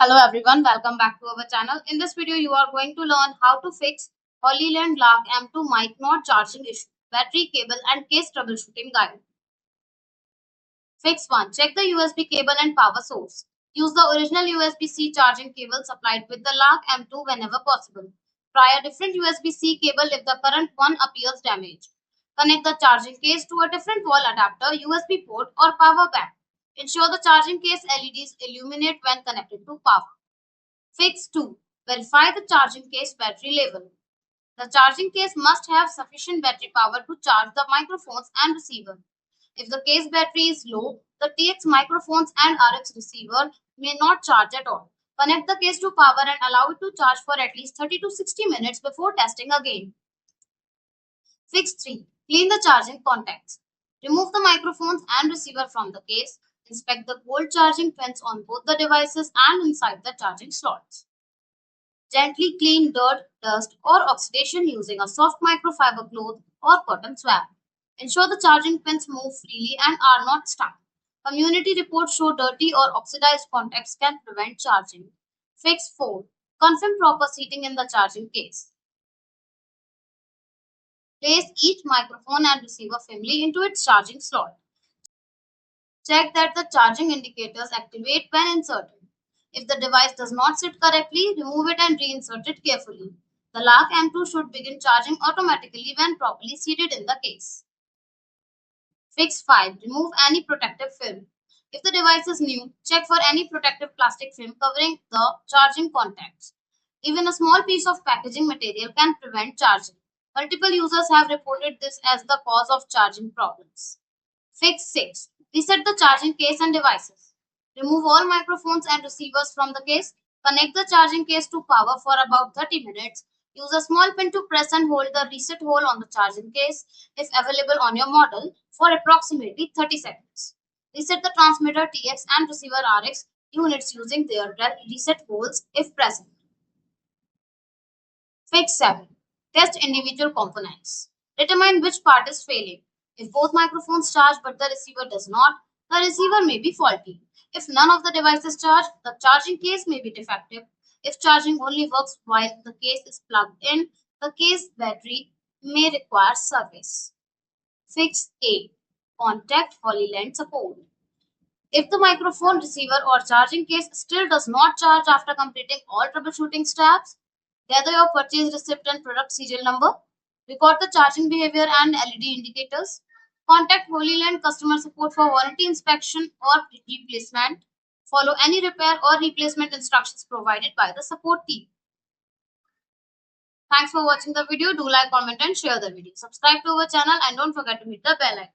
Hello everyone, welcome back to our channel. In this video, you are going to learn how to fix Hollyland LARK M2 mic not charging issue, battery, cable and case troubleshooting guide. Fix 1. Check the USB cable and power source. Use the original USB-C charging cable supplied with the LARK M2 whenever possible. Try a different USB-C cable if the current one appears damaged. Connect the charging case to a different wall adapter, USB port or power bank. Ensure the charging case LEDs illuminate when connected to power. Fix 2. Verify the charging case battery level. The charging case must have sufficient battery power to charge the microphones and receiver. If the case battery is low, the TX microphones and RX receiver may not charge at all. Connect the case to power and allow it to charge for at least 30 to 60 minutes before testing again. Fix 3. Clean the charging contacts. Remove the microphones and receiver from the case. Inspect the gold charging pins on both the devices and inside the charging slots. Gently clean dirt, dust, or oxidation using a soft microfiber cloth or cotton swab. Ensure the charging pins move freely and are not stuck. Community reports show dirty or oxidized contacts can prevent charging. Fix 4. Confirm proper seating in the charging case. Place each microphone and receiver firmly into its charging slot. Check that the charging indicators activate when inserted. If the device does not sit correctly, remove it and reinsert it carefully. The LARK M2 should begin charging automatically when properly seated in the case. Fix 5. Remove any protective film. If the device is new, check for any protective plastic film covering the charging contacts. Even a small piece of packaging material can prevent charging. Multiple users have reported this as the cause of charging problems. Fix 6. Reset the charging case and devices. Remove all microphones and receivers from the case. Connect the charging case to power for about 30 minutes. Use a small pin to press and hold the reset hole on the charging case, if available on your model, for approximately 30 seconds. Reset the transmitter TX and receiver RX units using their reset holes if present. Fix 7. Test individual components. Determine which part is failing. If both microphones charge but the receiver does not, the receiver may be faulty. If none of the devices charge, the charging case may be defective. If charging only works while the case is plugged in, the case battery may require service. Fix 8. Contact Hollyland support. If the microphone, receiver or charging case still does not charge after completing all troubleshooting steps, gather your purchase receipt and product serial number. Record the charging behavior and LED indicators. Contact Hollyland customer support for warranty inspection or replacement. Follow any repair or replacement instructions provided by the support team. Thanks for watching the video. Do like, comment and share the video. Subscribe to our channel and don't forget to hit the bell icon.